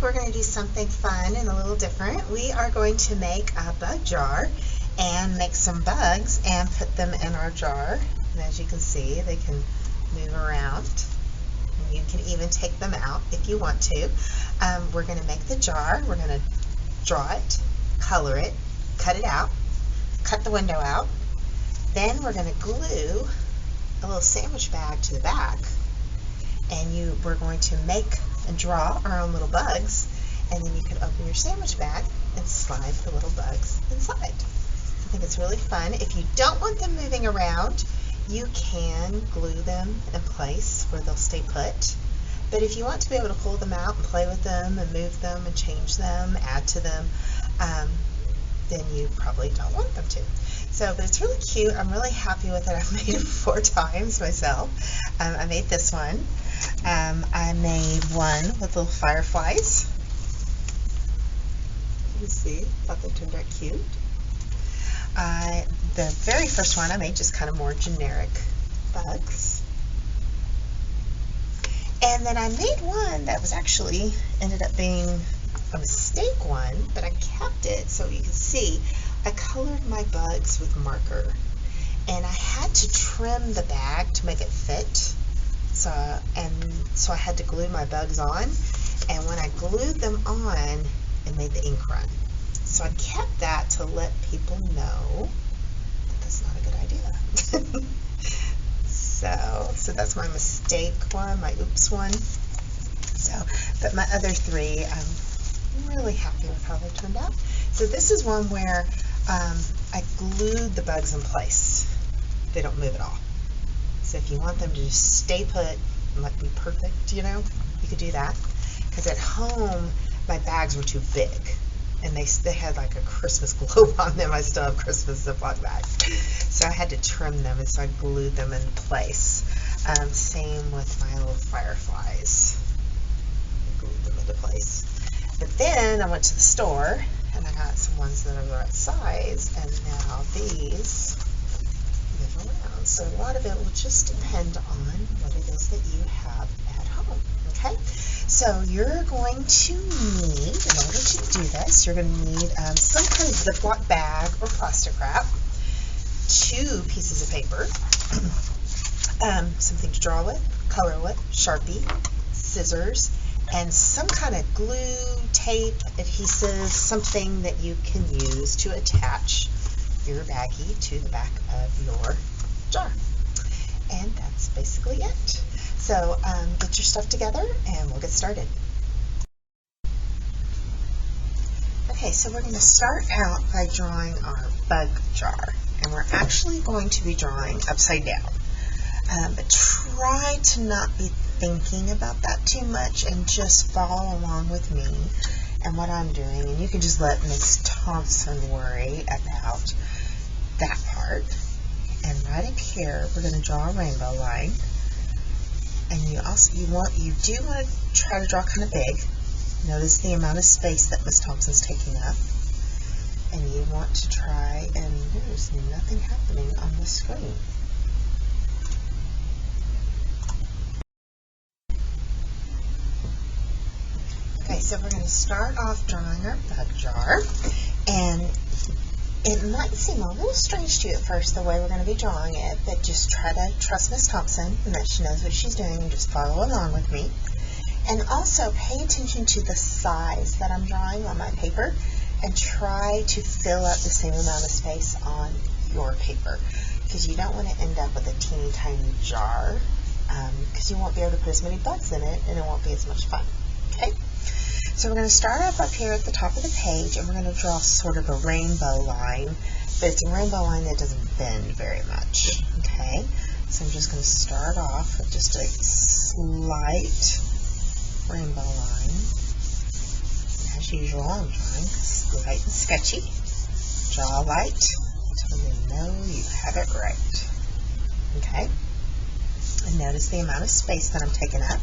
we're going to do something fun and a little different. We are going to make a bug jar and make some bugs and put them in our jar. And as you can see, they can move around. And you can even take them out if you want to. We're going to make the jar. We're going to draw it, color it, cut it out, cut the window out. Then we're going to glue a little sandwich bag to the back. And we're going to make and draw our own little bugs, and then you can open your sandwich bag and slide the little bugs inside. I think it's really fun. If you don't want them moving around, you can glue them in place where they'll stay put. But if you want to be able to pull them out and play with them and move them and change them, add to them, then you probably don't want them to. So, but it's really cute. I'm really happy with it. I've made it 4 times myself. I made this one. I made one with little fireflies. You see, thought they turned out cute. The very first one I made just kind of more generic bugs. And then I made one that was actually ended up being a mistake one, but I kept it so you can see. I colored my bugs with marker, and I had to trim the bag to make it fit. So I had to glue my bugs on, and when I glued them on, it made the ink run. So I kept that to let people know that that's not a good idea. So that's my mistake one, my oops one. But my other 3, I'm really happy with how they turned out. So this is one where I glued the bugs in place. They don't move at all. So if you want them to just stay put and like be perfect, you could do that. Because at home, my bags were too big, and they had like a Christmas globe on them. I still have Christmas Ziploc bags. So I had to trim them, and so I glued them in place. Same with my little fireflies. I glued them into place. But then I went to the store, and I got some ones that are the right size, and now these move around. So a lot of it will just depend on what it is that you have at home. Okay? So you're going to need, in order to do this, you're going to need some kind of Ziploc bag or plastic wrap, 2 pieces of paper, something to draw with, color with, Sharpie, scissors, and some kind of glue, tape, adhesive, something that you can use to attach your baggie to the back of your jar. And that's basically it. So get your stuff together and we'll get started. Okay, so we're going to start out by drawing our bug jar. And we're actually going to be drawing upside down. But try to not be thinking about that too much and just follow along with me and what I'm doing. And you can just let Miss Thompson worry about that part. And right up here, we're going to draw a rainbow line. And you do want to try to draw kind of big. Notice the amount of space that Miss Thompson's taking up. And you want to try, and there's nothing happening on the screen. Okay, so we're going to start off drawing our bug jar, and it might seem a little strange to you at first the way we're going to be drawing it, but just try to trust Miss Thompson and that she knows what she's doing, and just follow along with me. And also pay attention to the size that I'm drawing on my paper, and try to fill up the same amount of space on your paper, because you don't want to end up with a teeny tiny jar, because you won't be able to put as many bugs in it, and it won't be as much fun. Okay? So we're going to start off up here at the top of the page, and we're going to draw sort of a rainbow line, but it's a rainbow line that doesn't bend very much. Okay? So I'm just going to start off with just a slight rainbow line. As usual, I'm drawing light and sketchy. Draw light until you know you have it right. Okay? And notice the amount of space that I'm taking up.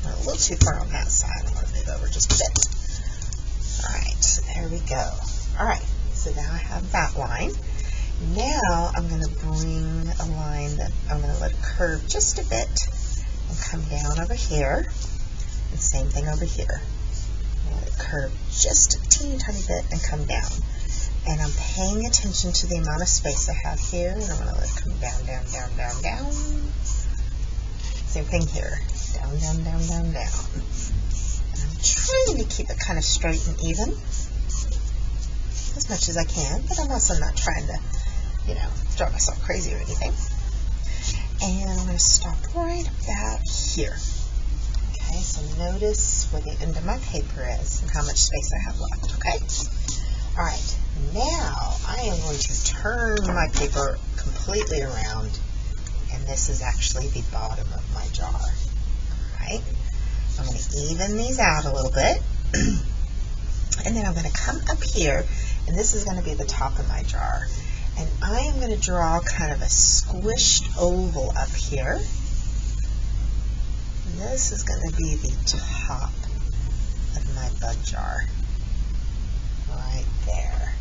I'm a little too far on that side. I'm going to move over just a bit. Alright, so there we go. Alright, so now I have that line. Now I'm going to bring a line that I'm going to let it curve just a bit and come down over here. And same thing over here. Let it curve just a teeny tiny bit and come down. And I'm paying attention to the amount of space I have here, and I'm going to let it come down, down, down, down, down. Same thing here. Down, down, down, down, down. And I'm trying to keep it kind of straight and even as much as I can, but I'm also not trying to, drive myself crazy or anything. And I'm going to stop right about here. Okay, so notice where the end of my paper is and how much space I have left, okay? All right, now I am going to turn my paper completely around, and this is actually the bottom of my jar. All right, I'm going to even these out a little bit, and then I'm going to come up here, and this is going to be the top of my jar. And I am going to draw kind of a squished oval up here. And this is going to be the top of my bug jar. Right there.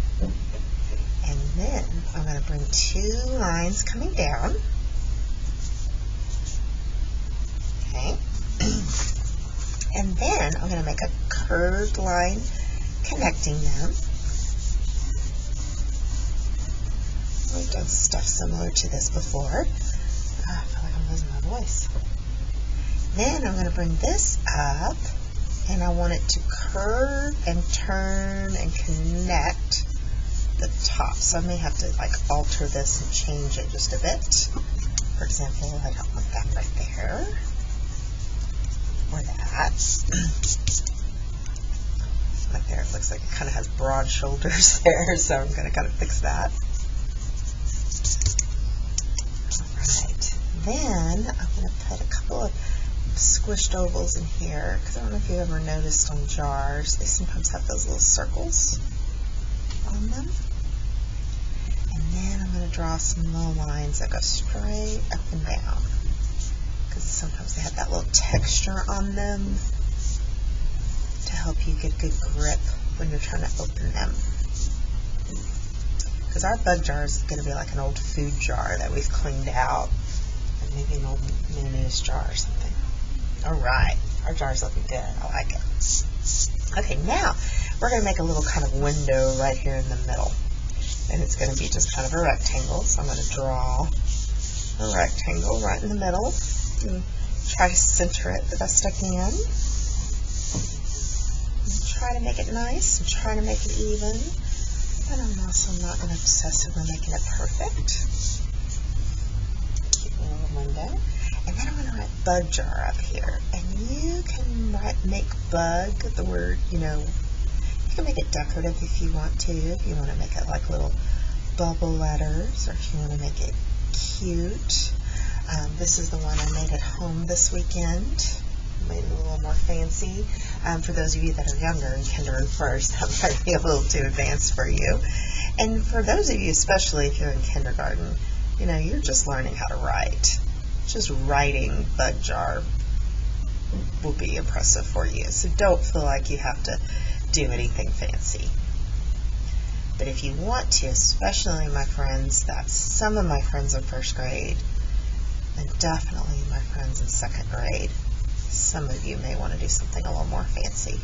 And then I'm going to bring two lines coming down. Okay. And then I'm going to make a curved line connecting them. We've done stuff similar to this before. I feel like I'm losing my voice. Then I'm going to bring this up, and I want it to curve and turn and connect the top. So I may have to alter this and change it just a bit. For example, I don't want that right there, or that. Right there, it looks like it kind of has broad shoulders there, so I'm going to kind of fix that. Then I'm going to put a couple of squished ovals in here, because I don't know if you've ever noticed on jars, they sometimes have those little circles on them. And then I'm going to draw some little lines that go straight up and down, because sometimes they have that little texture on them to help you get good grip when you're trying to open them. Because our bug jar is going to be like an old food jar that we've cleaned out. Maybe an old mayonnaise jar or something. Alright, our jar's looking good. I like it. Okay, now we're going to make a little kind of window right here in the middle. And it's going to be just kind of a rectangle. So I'm going to draw a rectangle right in the middle. And try to center it the best I can. And try to make it nice and try to make it even. But I'm also not going to obsess over making it perfect. Window. And then I'm going to write bug jar up here, and you can make bug, the word, you can make it decorative if you want to, if you want to make it like little bubble letters, or if you want to make it cute. This is the one I made at home this weekend. Made it a little more fancy. For those of you that are younger in kinder and first, that might be a little too advanced for you. And for those of you, especially if you're in kindergarten, you're just learning how to write. Just writing bug jar will be impressive for you. So don't feel like you have to do anything fancy. But if you want to, especially my friends, that's some of my friends in first grade, and definitely my friends in second grade, some of you may want to do something a little more fancy.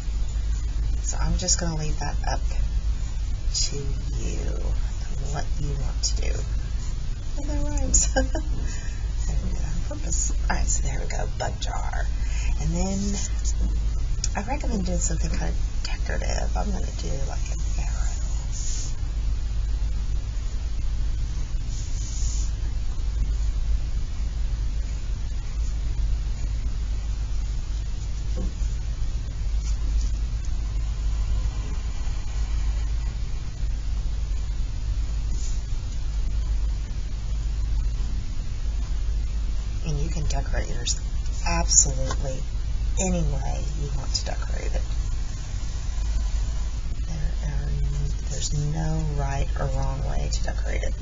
So I'm just going to leave that up to you and what you want to do. And that rhymes. I didn't do that on purpose. Alright, so there we go, bug jar. And then I recommend doing something kind of decorative. I'm going to do like an arrow. And you can decorate yours absolutely any way you want to decorate it. There's no right or wrong way to decorate it.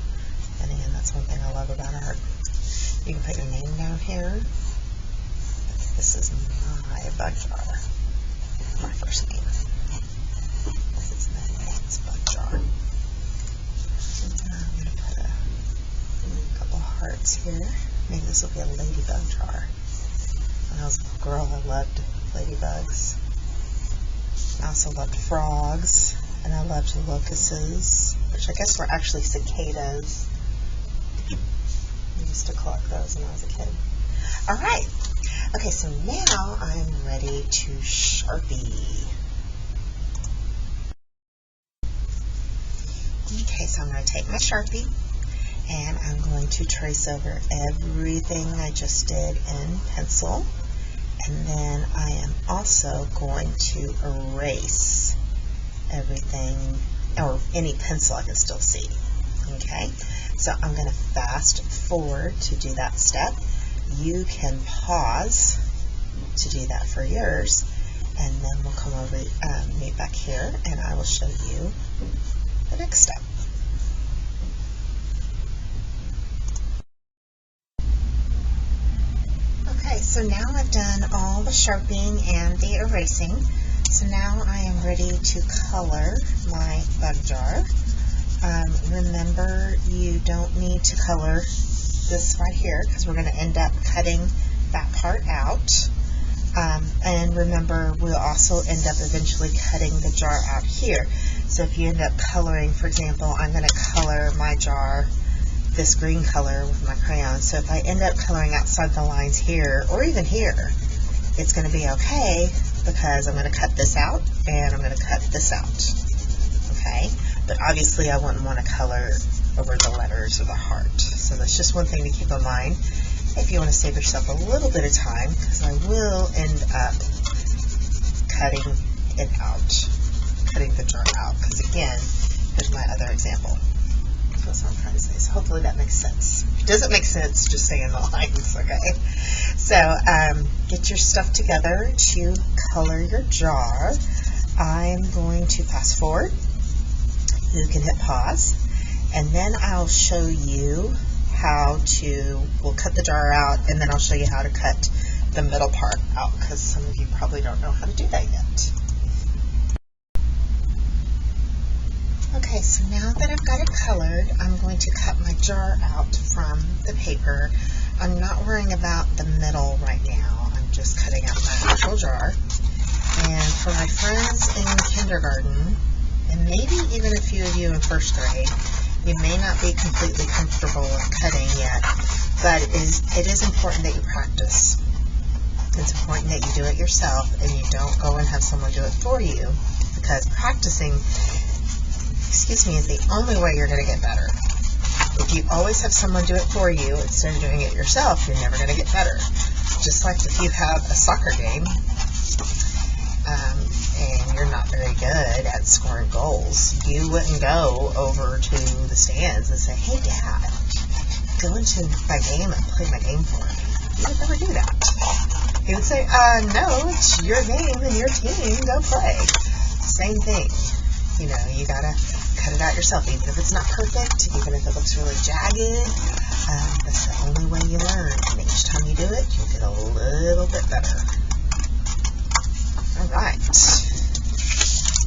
And again, that's one thing I love about art. You can put your name down here. This is my bug jar. My first name. This is my name's bug jar. I'm going to put a couple hearts here. Maybe this will be a ladybug jar. When I was a little girl, I loved ladybugs. I also loved frogs, and I loved locusts, which I guess were actually cicadas. I used to collect those when I was a kid. All right. Okay, so now I'm ready to Sharpie. Okay, so I'm going to take my Sharpie and I'm going to trace over everything I just did in pencil. And then I am also going to erase everything, or any pencil I can still see. Okay, so I'm going to fast forward to do that step. You can pause to do that for yours, and then we'll come over, meet back here, and I will show you the next step. Okay, so now I've done all the sharpening and the erasing. So now I am ready to color my bug jar. Remember, you don't need to color this right here because we're going to end up cutting that part out. And remember, we'll also end up eventually cutting the jar out here. So if you end up coloring, for example, I'm going to color my jar this green color with my crayon. So if I end up coloring outside the lines here, or even here, it's going to be okay because I'm going to cut this out and I'm going to cut this out. Okay? But obviously I wouldn't want to color over the letters or the heart. So that's just one thing to keep in mind if you want to save yourself a little bit of time, because I will end up cutting it out, cutting the jar out, because again, here's my other example. That's what I'm trying to say. So hopefully that makes sense. If it doesn't make sense, just say in the lines, okay? So get your stuff together to color your jar. I'm going to fast forward. You can hit pause, and then I'll show you how to, we'll cut the jar out, and then I'll show you how to cut the middle part out, because some of you probably don't know how to do that yet. Okay, so now that I've got it colored, I'm going to cut my jar out from the paper. I'm not worrying about the middle right now. I'm just cutting out my actual jar. And for my friends in kindergarten, and maybe even a few of you in first grade, you may not be completely comfortable with cutting yet, but it is important that you practice. It's important that you do it yourself and you don't go and have someone do it for you, because practicing, is the only way you're going to get better. If you always have someone do it for you instead of doing it yourself, you're never going to get better. Just like if you have a soccer game and you're not very good at scoring goals, you wouldn't go over to the stands and say, "Hey Dad, go into my game and play my game for me." You would never do that. He would say, "No, it's your game and your team, go play." Same thing. You know, you gotta cut it out yourself, even if it's not perfect, even if it looks really jagged. That's the only way you learn. And each time you do it, you'll get a little bit better. All right.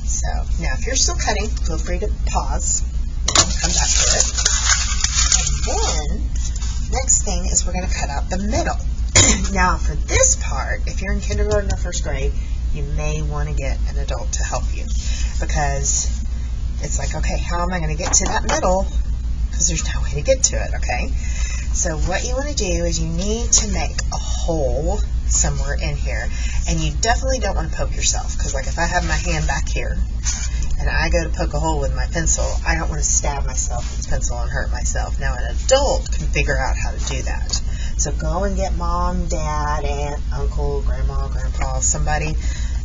So now, if you're still cutting, feel free to pause and come back to it. And then, next thing is we're going to cut out the middle. Now, for this part, if you're in kindergarten or first grade, you may want to get an adult to help you, because it's like, okay, how am I going to get to that middle? Because there's no way to get to it, okay? So what you want to do is you need to make a hole somewhere in here, and you definitely don't want to poke yourself, because like if I have my hand back here and I go to poke a hole with my pencil, I don't want to stab myself with this pencil and hurt myself. Now an adult can figure out how to do that. So go and get mom, dad, aunt, uncle, grandma, grandpa, somebody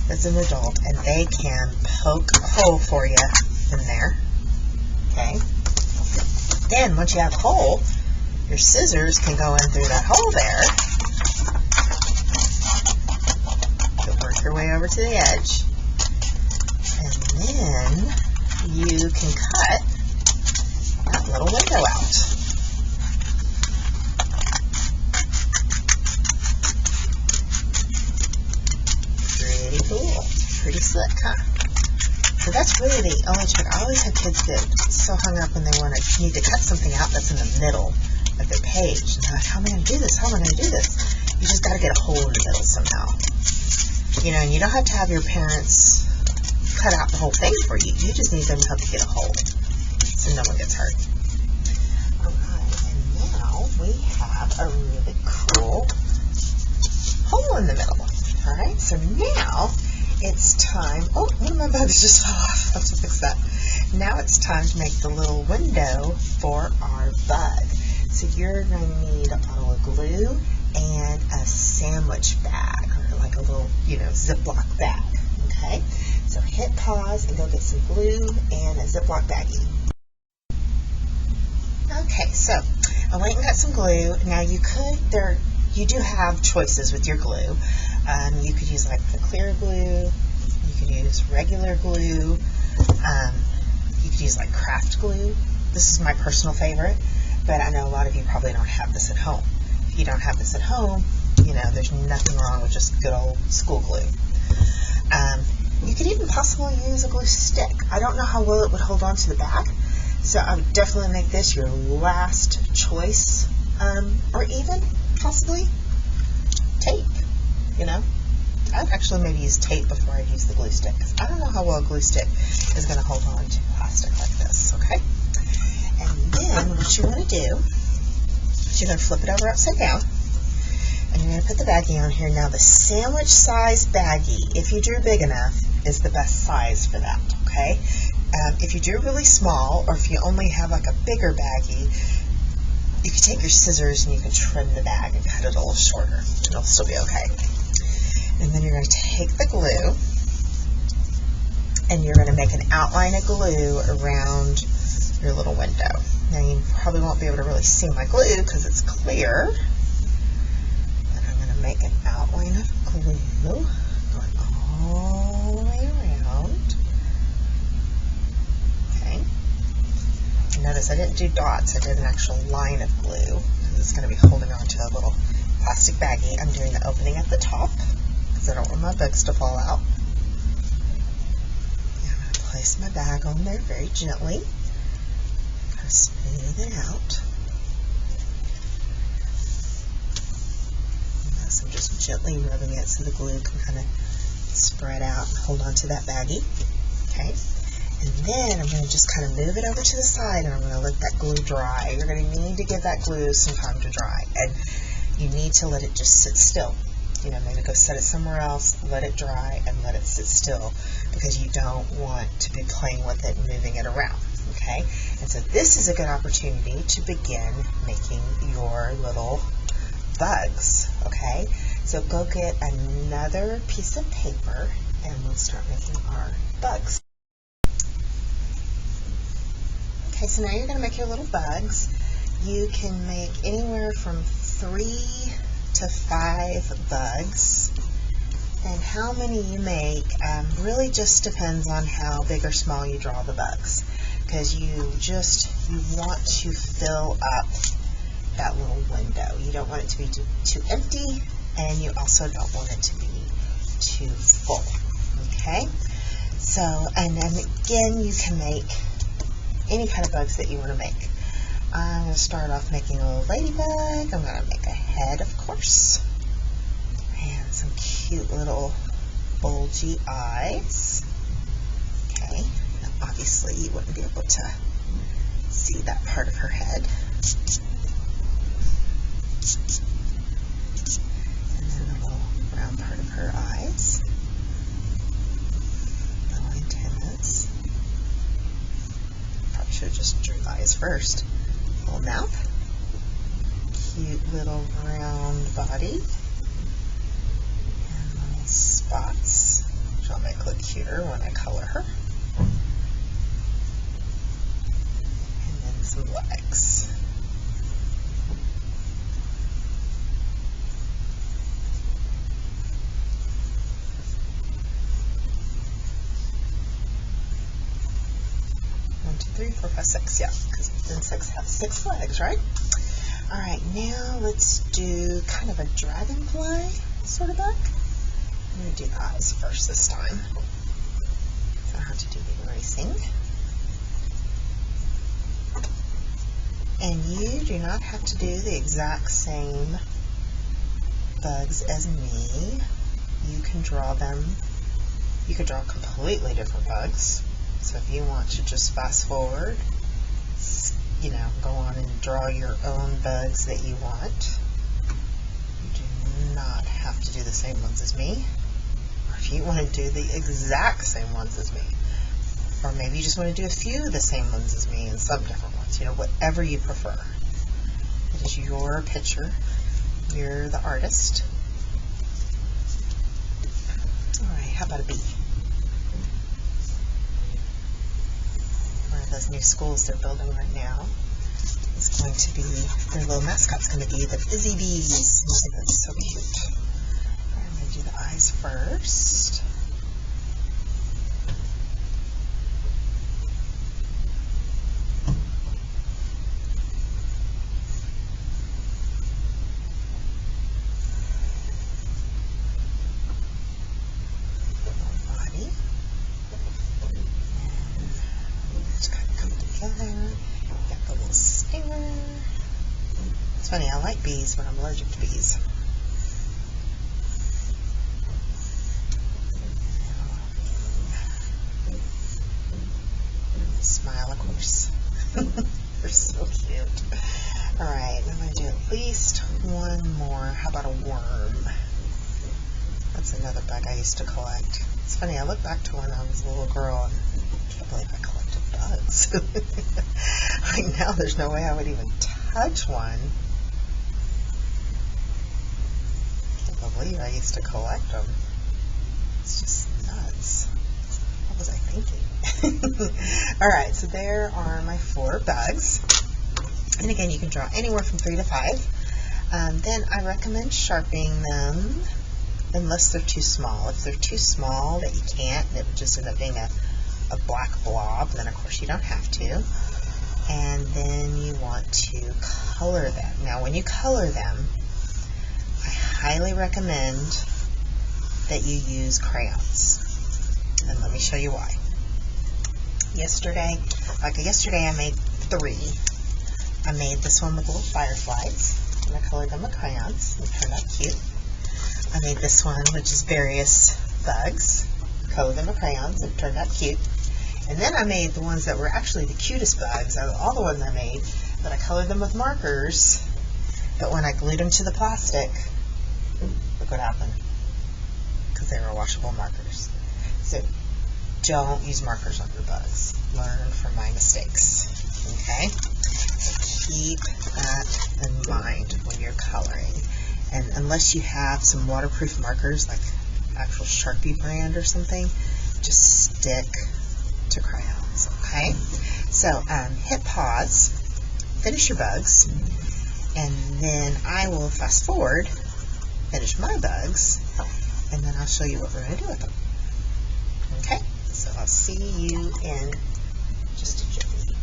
that's an adult, and they can poke a hole for you in there. Okay? Then once you have a hole, your scissors can go in through that hole there. You'll work your way over to the edge. And then you can cut that little window out. Pretty cool. Pretty slick, huh? So that's really the only trick. I always have kids get so hung up when they need to cut something out that's in the middle of their page. And they're like, how am I going to do this? How am I going to do this? You just got to get a hole in the middle somehow. You know, and you don't have to have your parents cut out the whole thing for you. You just need them to help you get a hold so no one gets hurt. Alright, and now we have a really cool hole in the middle. Alright, so now it's time, oh, one of my bugs just fell off. I have to fix that. Now it's time to make the little window for our bug. So you're going to need a bottle of glue and a sandwich bag, or like a little, Ziploc bag. Okay, so hit pause and go get some glue and a Ziploc baggie. Okay, so I went and got some glue. Now you do have choices with your glue. You could use like the clear glue. You could use regular glue. You could use like craft glue. This is my personal favorite, but I know a lot of you probably don't have this at home. If you don't have this at home, there's nothing wrong with just good old school glue. You could even possibly use a glue stick. I don't know how well it would hold on to the bag, so I would definitely make this your last choice, or even possibly tape. I'd actually maybe use tape before I'd use the glue stick, because I don't know how well a glue stick is going to hold on to plastic like this, okay? And then what you want to do is you're going to flip it over upside down, and you're going to put the baggie on here. Now the sandwich size baggie, if you drew big enough, is the best size for that, okay? If you drew really small, or if you only have like a bigger baggie, you can take your scissors and you can trim the bag and cut it a little shorter. It'll still be okay. And then you're going to take the glue and you're going to make an outline of glue around your little window. Now you probably won't be able to really see my glue because it's clear, but I'm going to make an outline of glue going all the way around. Okay. And notice I didn't do dots, I did an actual line of glue because it's going to be holding on to a little plastic baggie. I'm doing the opening at the top because I don't want my bugs to fall out. And I'm going to place my bag on there very gently. Kind of smooth it out. So I'm just gently rubbing it so the glue can kind of spread out and hold on to that baggie. Okay. And then I'm going to just kind of move it over to the side and I'm going to let that glue dry. You're going to need to give that glue some time to dry. And you need to let it just sit still. Maybe go set it somewhere else, let it dry, and let it sit still because you don't want to be playing with it and moving it around, okay? And so this is a good opportunity to begin making your little bugs, okay? So go get another piece of paper and we'll start making our bugs. Okay, so now you're going to make your little bugs. You can make anywhere from 3 to 5 bugs, and how many you make really just depends on how big or small you draw the bugs, because you want to fill up that little window. You don't want it to be too empty, and you also don't want it to be too full. Okay, so and then again you can make any kind of bugs that you want to make. I'm going to start off making a little ladybug. I'm going to make a head, of course, and some cute little bulgy eyes. Okay, now obviously you wouldn't be able to see that part of her head. And then the little round part of her eyes. Little antennas. Probably should have just drew eyes first. Little mouth, cute little round body, and little spots, which I'll make look cuter when I color her, and then some legs. One, two, three, four, five, six, yeah, because insects have 6 legs, right? Alright, now let's do kind of a dragonfly sort of bug. I'm going to do the eyes first this time. So I have to do the erasing. And you do not have to do the exact same bugs as me. you can draw them. You could draw completely different bugs. So if you want to just fast forward, you know, go on and draw your own bugs that you want. You do not have to do the same ones as me. Or if you want to do the exact same ones as me. Or maybe you just want to do a few of the same ones as me and some different ones. You know, whatever you prefer. It is your picture. You're the artist. Alright, how about a bee? One of those new schools they're building right now is going to be, their little mascot's going to be the Busy Bees. I think that's so cute. I'm going to do the eyes first. Got the little stinger. It's funny, I like bees, but I'm allergic to bees. Smile, of course. They're so cute. Alright, I'm going to do at least one more. How about a worm? That's another bug I used to collect. It's funny, I look back to when I was a little girl and I can't believe I collected bugs. Like now there's no way I would even touch one. I can't believe I used to collect them. It's just nuts. What was I thinking? Alright, so there are my 4 bugs. And again, you can draw anywhere from 3 to 5. Then I recommend sharpening them unless they're too small. If they're too small that you can't, and it would just end up being a black blob, then of course you don't have to. And then you want to color them. Now when you color them, I highly recommend that you use crayons. And let me show you why. Yesterday I made 3. I made this one with little fireflies, and I colored them with crayons. They turned out cute. I made this one, which is various bugs, colored them with crayons. It turned out cute. And then I made the ones that were actually the cutest bugs out of all the ones I made, but I colored them with markers. But when I glued them to the plastic, look what happened. Because they were washable markers. So don't use markers on your bugs. Learn from my mistakes. Okay? So keep that in mind when you're coloring. And unless you have some waterproof markers, like actual Sharpie brand or something, just stick to crayons, okay? So hit pause, finish your bugs, and then I will fast forward, finish my bugs, and then I'll show you what we're going to do with them. Okay? So I'll see you in just a jiffy.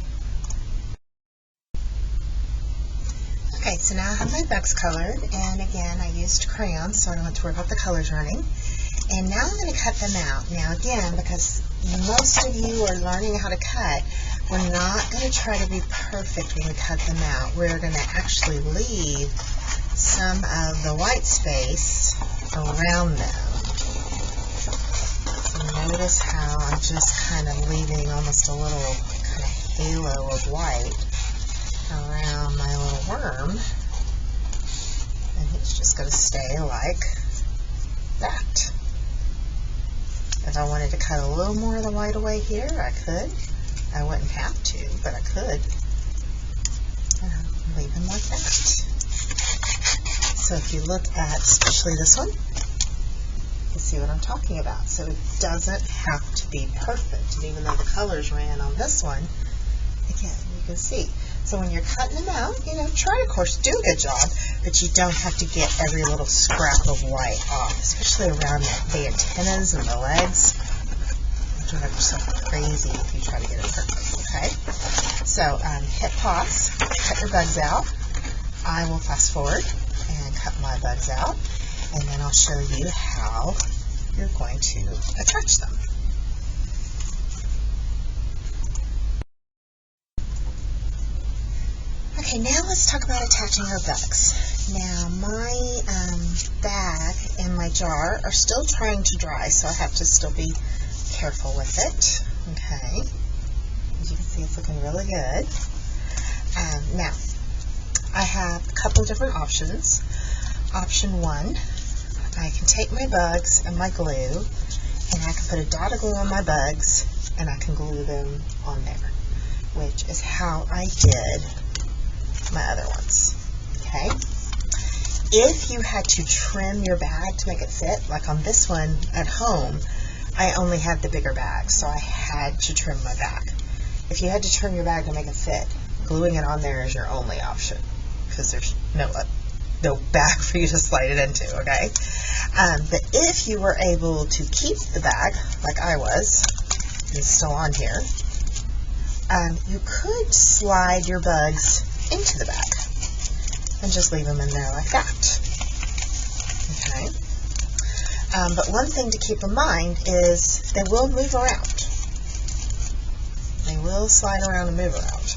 Okay, so now I have my bugs colored, and again I used crayons so I don't have to worry about the colors running. And now I'm going to cut them out. Now again, because most of you are learning how to cut, we're not going to try to be perfect when we cut them out. We're going to actually leave some of the white space around them. So notice how I'm just kind of leaving almost a little kind of halo of white around my little worm. And it's just going to stay like that. If I wanted to cut a little more of the white away here, I could. I wouldn't have to, but I could. Leave them like that. So if you look at especially this one, you see what I'm talking about. So it doesn't have to be perfect. And even though the colors ran on this one, again, you can see. So when you're cutting them out, you know, try, of course, do a good job, but you don't have to get every little scrap of white off, especially around the antennas and the legs. You drive yourself crazy if you try to get it perfect, okay? So hit pause, cut your bugs out. I will fast forward and cut my bugs out, and then I'll show you how you're going to attach them. Okay, now let's talk about attaching our bugs. Now, my bag and my jar are still trying to dry, so I have to still be careful with it. Okay, as you can see, it's looking really good. Now, I have a couple different options. Option 1, I can take my bugs and my glue, and I can put a dot of glue on my bugs, and I can glue them on there, which is how I did my other ones. Okay? If you had to trim your bag to make it fit, like on this one at home, I only had the bigger bag, so I had to trim my bag. If you had to trim your bag to make it fit, gluing it on there is your only option, because there's no bag for you to slide it into, okay? But if you were able to keep the bag, like I was, and still on here, you could slide your bugs into the bag and just leave them in there like that. Okay? But one thing to keep in mind is they will move around. They will slide around and move around.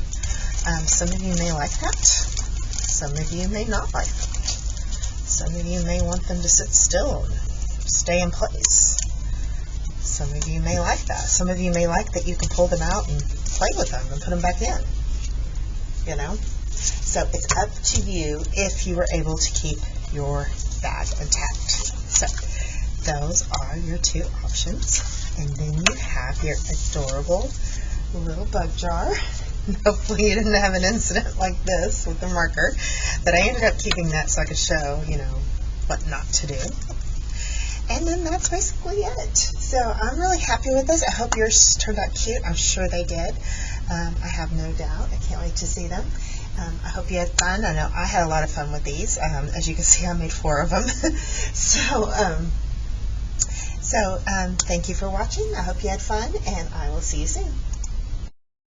Some of you may like that. Some of you may not like that. Some of you may want them to sit still and stay in place. Some of you may like that. Some of you may like that you can pull them out and play with them and put them back in. You know? So it's up to you if you were able to keep your bag intact. So those are your two options. And then you have your adorable little bug jar. Hopefully you didn't have an incident like this with the marker, but I ended up keeping that so I could show, what not to do. And then that's basically it. So I'm really happy with this. I hope yours turned out cute. I'm sure they did. I have no doubt. I can't wait to see them. I hope you had fun. I know I had a lot of fun with these. As you can see, I made 4 of them. So thank you for watching. I hope you had fun, and I will see you soon.